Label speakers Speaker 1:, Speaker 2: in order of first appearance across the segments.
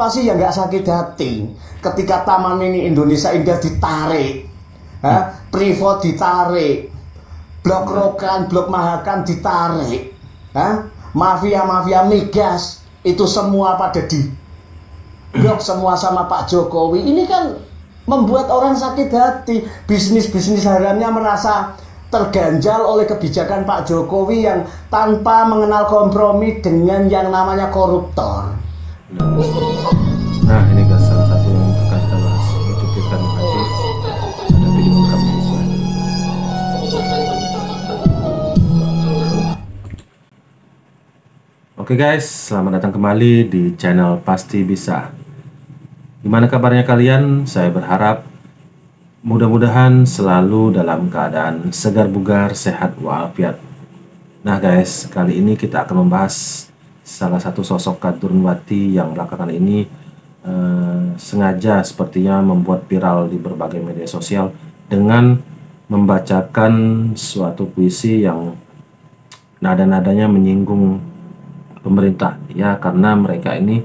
Speaker 1: siapa sih yang nggak sakit hati ketika Taman Mini Indonesia Indah ditarik, Privo ditarik, Blok Rokan, Blok Mahakam ditarik, mafia-mafia migas itu semua pada di blok semua sama Pak Jokowi. Ini kan membuat orang sakit hati. Bisnis-bisnis haramnya merasa terganjal oleh kebijakan Pak Jokowi yang tanpa mengenal kompromi dengan yang namanya koruptor.
Speaker 2: Nah, ini guys, salah satu yang akan kita bahas. Ini cuplikan aja. Ada video lengkap di sini. Oke guys, selamat datang kembali di channel Pasti Bisa. Gimana kabarnya kalian? Saya berharap mudah-mudahan selalu dalam keadaan segar bugar, sehat walafiat. Nah guys, kali ini kita akan membahas salah satu sosok Kadrunwati yang belakangan ini sengaja sepertinya membuat viral di berbagai media sosial dengan membacakan suatu puisi yang nada-nadanya menyinggung pemerintah, ya, karena mereka ini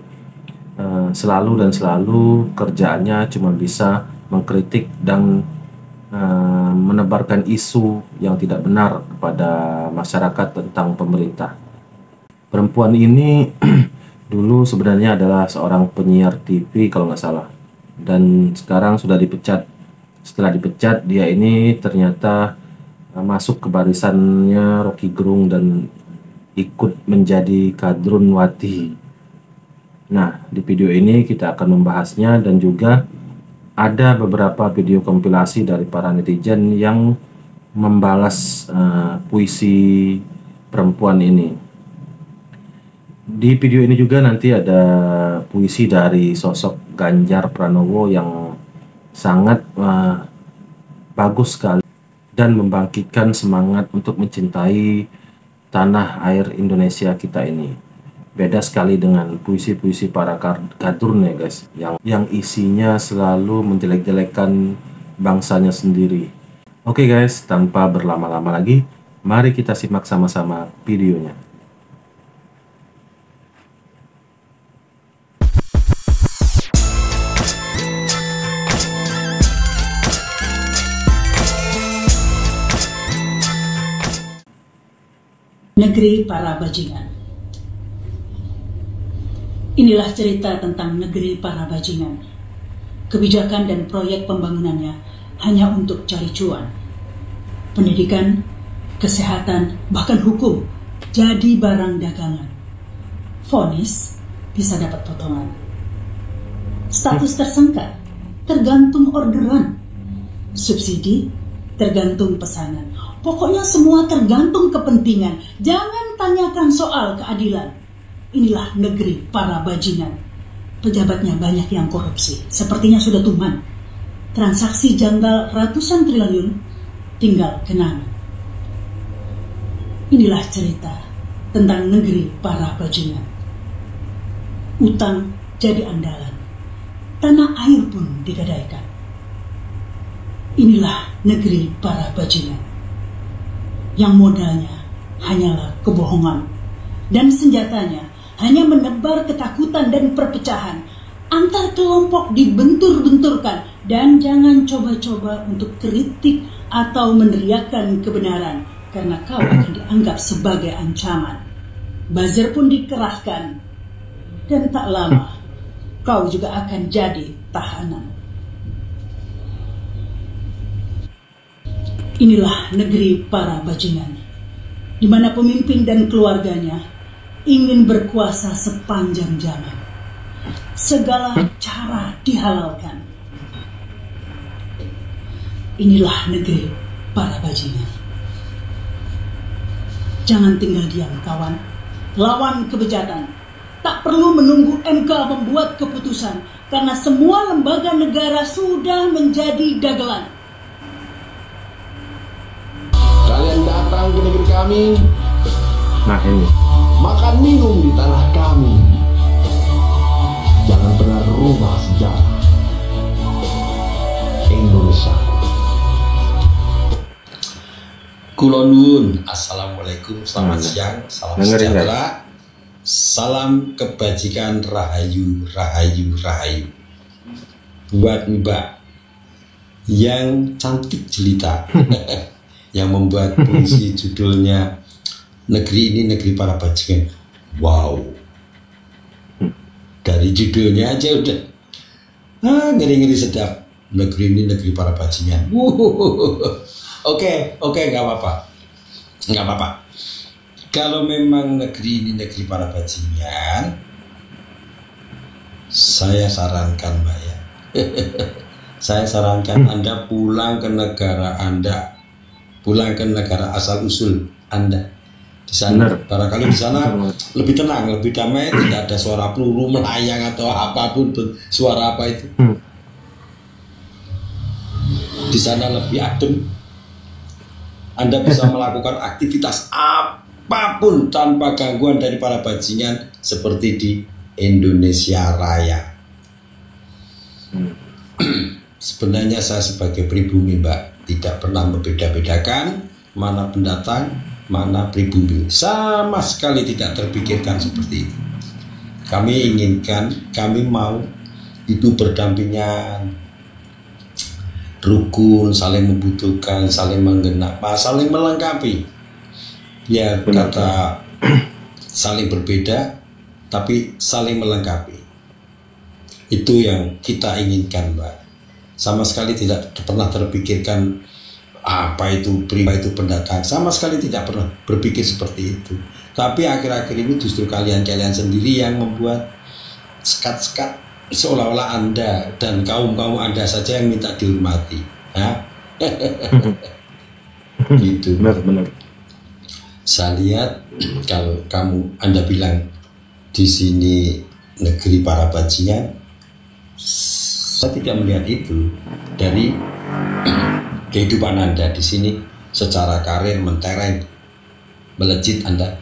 Speaker 2: selalu kerjaannya cuma bisa mengkritik dan menebarkan isu yang tidak benar kepada masyarakat tentang pemerintah. Perempuan ini dulu sebenarnya adalah seorang penyiar TV kalau nggak salah, dan sekarang sudah dipecat. Setelah dipecat, dia ini ternyata masuk ke barisannya Rocky Gerung dan ikut menjadi Kadrunwati. Nah, di video ini kita akan membahasnya, dan juga ada beberapa video kompilasi dari para netizen yang membalas puisi perempuan ini. Di video ini juga nanti ada puisi dari sosok Ganjar Pranowo yang sangat bagus sekali dan membangkitkan semangat untuk mencintai tanah air Indonesia kita ini. Beda sekali dengan puisi-puisi para kadrun ya guys, yang isinya selalu menjelek-jelekan bangsanya sendiri. Oke guys, tanpa berlama-lama lagi, mari kita simak sama-sama videonya.
Speaker 3: Negeri para bajingan. Inilah cerita tentang negeri para bajingan. Kebijakan dan proyek pembangunannya hanya untuk cari cuan. Pendidikan, kesehatan, bahkan hukum jadi barang dagangan. Vonis bisa dapat potongan. Status tersangka tergantung orderan. Subsidi tergantung pesanan. Pokoknya semua tergantung kepentingan. Jangan tanyakan soal keadilan. Inilah negeri para bajingan. Pejabatnya banyak yang korupsi. Sepertinya sudah tuman. Transaksi janggal ratusan triliun tinggal kenangan. Inilah cerita tentang negeri para bajingan. Utang jadi andalan. Tanah air pun digadaikan. Inilah negeri para bajingan. Yang modalnya hanyalah kebohongan, dan senjatanya hanya menebar ketakutan dan perpecahan. Antar kelompok dibentur-benturkan, dan jangan coba-coba untuk kritik atau meneriakkan kebenaran, karena kau akan dianggap sebagai ancaman. Buzzer pun dikerahkan, dan tak lama kau juga akan jadi tahanan. Inilah negeri para bajingan, di mana pemimpin dan keluarganya ingin berkuasa sepanjang zaman. Segala cara dihalalkan. Inilah negeri para bajingan. Jangan tinggal diam kawan. Lawan kebejatan. Tak perlu menunggu MK membuat keputusan, karena semua lembaga negara sudah menjadi dagelan.
Speaker 4: Kalian datang ke negeri kami,
Speaker 2: Nah ini,
Speaker 4: makan minum di tanah kami. Jangan pernah rubah sejarah Indonesia.
Speaker 5: Kulon nuwun, assalamualaikum, selamat siang, salam
Speaker 2: Dengerin,
Speaker 5: sejahtera. Salam kebajikan, rahayu, rahayu, rahayu. Buat Mbak yang cantik jelita, yang membuat puisi judulnya Negeri Ini Negeri Para Bajingan. Wow, dari judulnya aja udah ngeri-ngeri sedap. Negeri Ini Negeri Para Bajingan. Oke, nggak apa-apa. Kalau memang negeri ini negeri para bajingan, saya sarankan Mbak ya, saya sarankan Anda pulang ke negara Anda, pulang ke negara asal usul Anda. Di sana, barangkali di sana lebih tenang, lebih damai, tidak ada suara peluru melayang atau apapun tuh, suara apa itu. Di sana lebih adem. Anda bisa melakukan aktivitas apapun tanpa gangguan dari para bajingan seperti di Indonesia Raya. Sebenarnya saya sebagai pribumi Mbak tidak pernah membeda-bedakan mana pendatang, mana pribumi. Sama sekali tidak terpikirkan seperti itu. Kami mau hidup berdampingan, rukun, saling membutuhkan, saling menggenap, saling melengkapi. Ya, kata saling berbeda tapi saling melengkapi. Itu yang kita inginkan Mbak. Sama sekali tidak pernah terpikirkan apa itu pribadi, itu pendatang. Sama sekali tidak pernah berpikir seperti itu. Tapi akhir-akhir ini justru kalian sendiri yang membuat sekat-sekat, seolah-olah Anda dan kaum-kaum Anda saja yang minta dihormati. Gitu.
Speaker 2: Benar.
Speaker 5: Saya lihat kalau Anda bilang di sini negeri para bajingan, saya tidak melihat itu dari kehidupan Anda di sini. Secara karir mentereng, melejit Anda,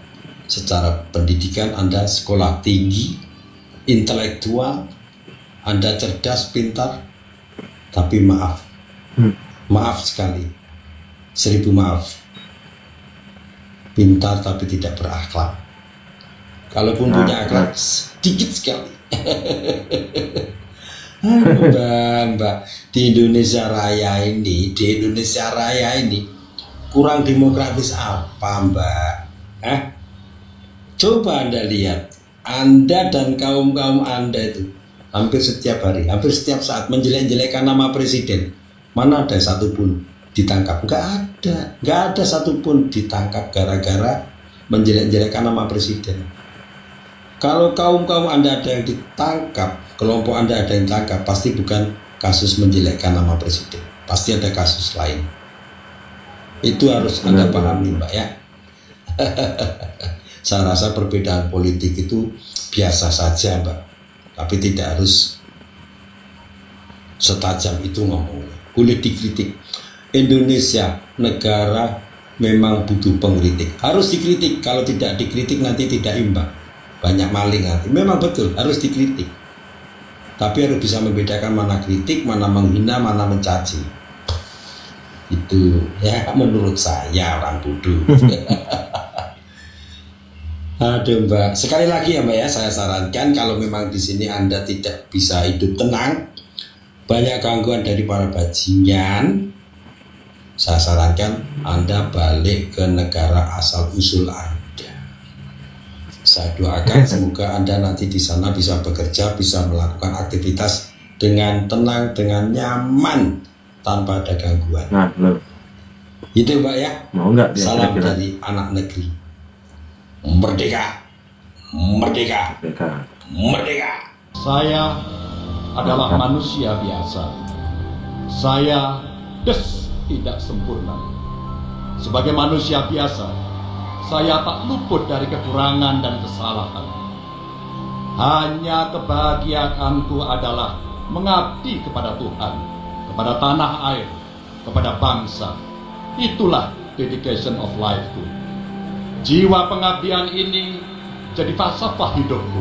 Speaker 5: secara pendidikan Anda sekolah tinggi, intelektual, Anda cerdas, pintar, tapi maaf sekali, 1000 maaf. Pintar tapi tidak berakhlak. Kalaupun punya akhlak sedikit sekali. Mbak, di Indonesia Raya ini kurang demokratis apa Mbak? Coba Anda lihat, Anda dan kaum-kaum Anda itu hampir setiap hari, hampir setiap saat menjelek-jelekan nama presiden. Mana ada satupun ditangkap? Nggak ada satupun ditangkap gara-gara menjelek-jelekan nama presiden. Kalau kaum-kaum Anda ada yang ditangkap, kelompok Anda ada yang ditangkap, pasti bukan kasus menjelekkan nama presiden, pasti ada kasus lain. Itu harus Anda pahami Mbak ya. Saya rasa perbedaan politik itu biasa saja Mbak, tapi tidak harus setajam itu ngomongnya. Boleh dikritik. Indonesia negara memang butuh pengkritik, harus dikritik. Kalau tidak dikritik nanti tidak imbang, banyak maling nanti. Memang betul harus dikritik, tapi harus bisa membedakan mana kritik, mana menghina, mana mencaci. Itu ya menurut saya orang bodoh. Aduh Mbak, sekali lagi ya Mbak ya, saya sarankan kalau memang di sini Anda tidak bisa hidup tenang, banyak gangguan dari para bajingan, saya sarankan Anda balik ke negara asal usul Anda. Saya doakan semoga Anda nanti di sana bisa bekerja, bisa melakukan aktivitas dengan tenang, dengan nyaman, tanpa ada gangguan. Itu Mbak ya.
Speaker 2: Mau nggak?
Speaker 5: Salam dari anak negeri. Merdeka, merdeka, merdeka.
Speaker 6: Saya adalah manusia biasa. Saya tidak sempurna. Sebagai manusia biasa, saya tak luput dari kekurangan dan kesalahan. Hanya kebahagiaanku adalah mengabdi kepada Tuhan, kepada tanah air, kepada bangsa. Itulah dedication of life-ku. Jiwa pengabdian ini jadi falsafah hidupku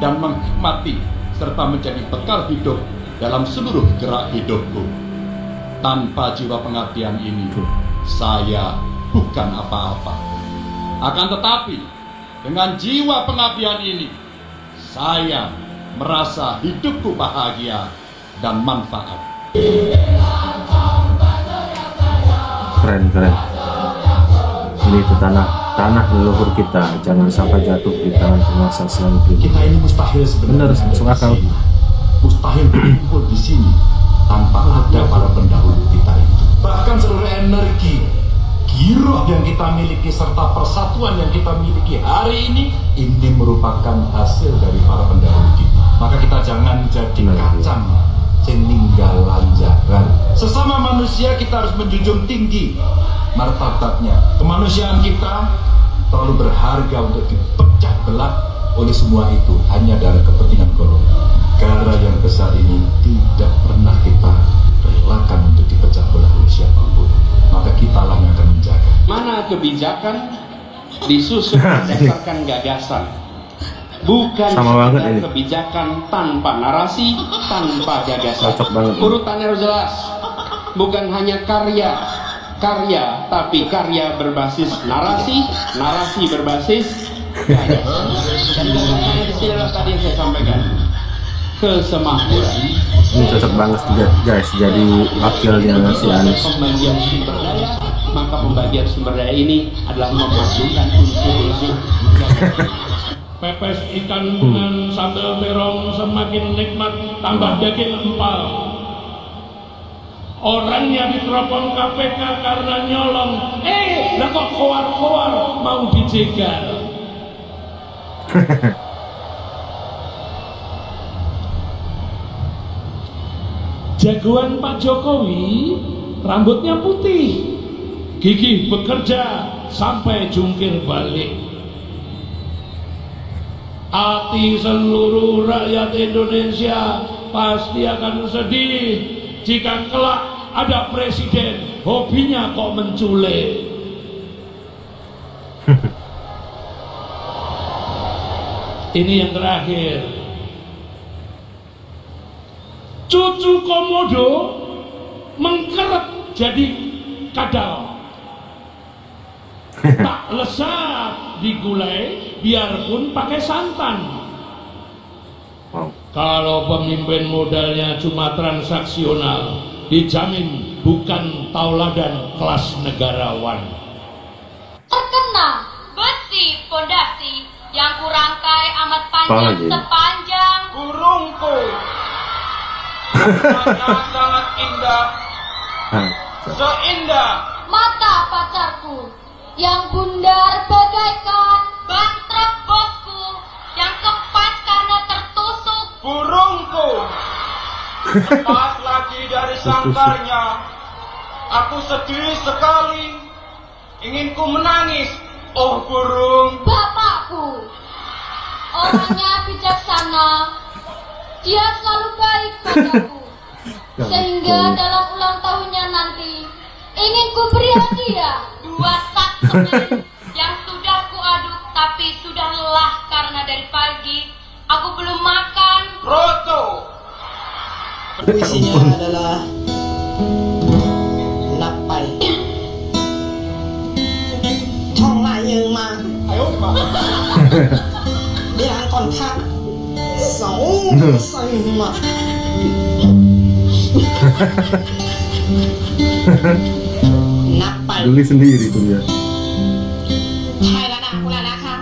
Speaker 6: dan menikmati serta menjadi bekal hidup dalam seluruh gerak hidupku. Tanpa jiwa pengabdian ini, saya bukan apa-apa. Akan tetapi, Dengan jiwa pengabdian ini, saya merasa hidupku bahagia dan manfaat.
Speaker 2: Keren. Ini itu tanah leluhur kita, jangan sampai jatuh di tangan penguasa selanjutnya.
Speaker 7: Kita ini mustahil sebenarnya.
Speaker 2: Benar, masuk akal.
Speaker 7: Mustahil berkumpul di sini tanpa ada para pendahulu kita itu. Bahkan seluruh energi, giroh yang kita miliki serta persatuan yang kita miliki hari ini merupakan hasil dari para pendahulu kita. Maka kita jangan jadi kacang sing ninggalan jaran. Sesama manusia kita harus menjunjung tinggi martabatnya. Kemanusiaan kita terlalu berharga untuk dipecah belah oleh semua itu hanya dari kepentingan golongan. Negara yang besar ini tidak pernah kita relakan untuk dipecah belah oleh siapapun. Maka kitalah yang akan menjaga.
Speaker 8: Mana kebijakan disusun berdasarkan gagasan, bukan sekedar kebijakan tanpa narasi, tanpa gagasan. Urutannya harus jelas, bukan hanya karya tapi karya berbasis narasi berbasis gagasan. Dan gagasannya di sini tadi yang saya sampaikan, kesemakmuran.
Speaker 2: Ini cocok banget juga guys jadi wakilnya si Anies.
Speaker 8: Pembagian sumber daya, maka pembagian sumber daya ini adalah memasukkan unsur-unsur
Speaker 9: pepes ikan dengan sambal terong semakin nikmat, tambah daging empal. Orangnya diteropong KPK karena nyolong, lah kok keluar mau dijegal. Jagoan Pak Jokowi rambutnya putih, gigih bekerja sampai jungkir balik. Hati seluruh rakyat Indonesia pasti akan sedih jika kelak ada presiden hobinya kok menculik. Ini yang terakhir. Cucu komodo mengkeret jadi kadal. Tak lesat digulai biarpun pakai santan. Kalau pemimpin modalnya cuma transaksional, dijamin bukan tauladan kelas negarawan.
Speaker 10: Terkena besi fondasi yang kurangkai amat panjang sepanjang
Speaker 6: burungku. Rasanya sangat indah, seindah
Speaker 10: mata pacarku yang bundar bagaikan ban truk bosku yang kepas karena tertusuk
Speaker 6: burungku. Lepas lagi dari sangkarnya, aku sedih sekali, ingin ku menangis. Oh burung,
Speaker 10: bapakku orangnya bijaksana, dia selalu baik padaku, sehingga dalam ulang tahunnya nanti ingin ku beri hadiah 2 sak semen yang sudah ku aduk tapi sudah lelah karena dari pagi aku belum makan.
Speaker 6: Roto.
Speaker 11: Puisinya adalah Napai. Trong lại nhưng mà đi ăn còn khác xấu xanh mặt. Napai.
Speaker 2: Beli sendiri tuh ya.
Speaker 11: Hai là aku là Naka.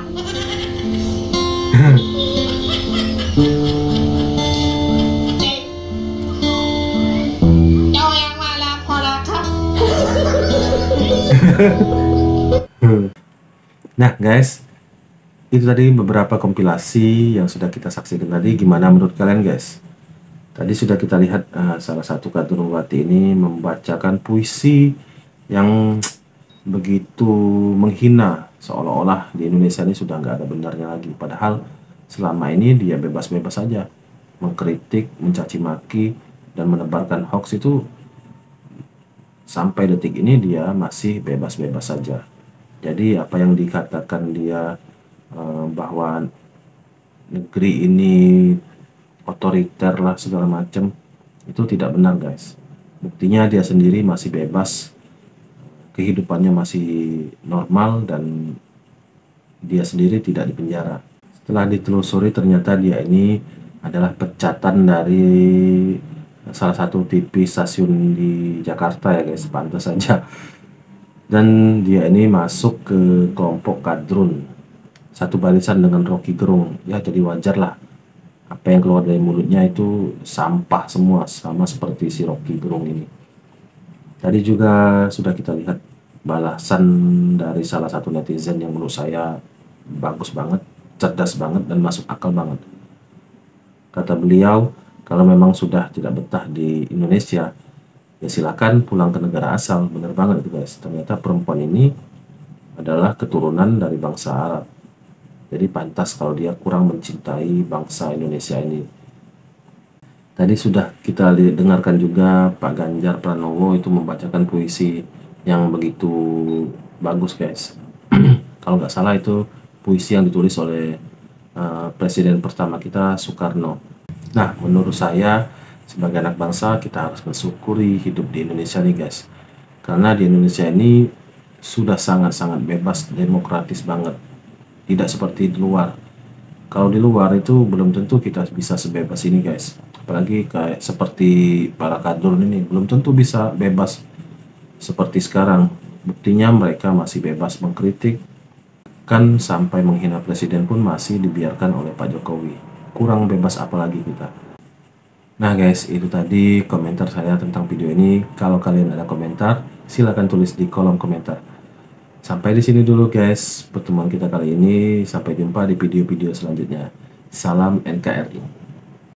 Speaker 2: Nah guys, itu tadi beberapa kompilasi yang sudah kita saksikan tadi. Gimana menurut kalian guys? Tadi sudah kita lihat salah satu Kadruwati ini membacakan puisi yang begitu menghina, seolah-olah di Indonesia ini sudah nggak ada benarnya lagi. Padahal selama ini dia bebas-bebas saja mengkritik, mencaci maki, dan menebarkan hoax. Itu sampai detik ini dia masih bebas-bebas saja. Jadi apa yang dikatakan dia bahwa negeri ini otoriter lah segala macam, itu tidak benar guys. Buktinya dia sendiri masih bebas, kehidupannya masih normal, dan dia sendiri tidak dipenjara. Setelah ditelusuri ternyata dia ini adalah pecatan dari salah satu TV stasiun di Jakarta ya guys, pantas saja. Dan dia ini masuk ke kelompok kadrun, satu barisan dengan Rocky Gerung. Ya jadi wajar lah, apa yang keluar dari mulutnya itu sampah semua, sama seperti si Rocky Gerung ini. Tadi juga sudah kita lihat balasan dari salah satu netizen yang menurut saya bagus banget, cerdas banget, dan masuk akal banget. Kata beliau, kalau memang sudah tidak betah di Indonesia, ya silakan pulang ke negara asal. Bener banget itu guys, ternyata perempuan ini adalah keturunan dari bangsa Arab. Jadi pantas kalau dia kurang mencintai bangsa Indonesia ini. Tadi sudah kita dengarkan juga Pak Ganjar Pranowo itu membacakan puisi yang begitu bagus guys. Kalau nggak salah itu puisi yang ditulis oleh presiden pertama kita, Soekarno. Nah, menurut saya sebagai anak bangsa kita harus mensyukuri hidup di Indonesia nih guys. Karena di Indonesia ini sudah sangat-sangat bebas, demokratis banget. Tidak seperti di luar. Kalau di luar itu belum tentu kita bisa sebebas ini guys. Apalagi kayak seperti para kadrun ini belum tentu bisa bebas seperti sekarang. Buktinya mereka masih bebas mengkritik, kan sampai menghina presiden pun masih dibiarkan oleh Pak Jokowi. Kurang bebas apalagi kita. Nah guys, itu tadi komentar saya tentang video ini. Kalau kalian ada komentar, silahkan tulis di kolom komentar. Sampai di sini dulu guys pertemuan kita kali ini. Sampai jumpa di video-video selanjutnya. Salam NKRI.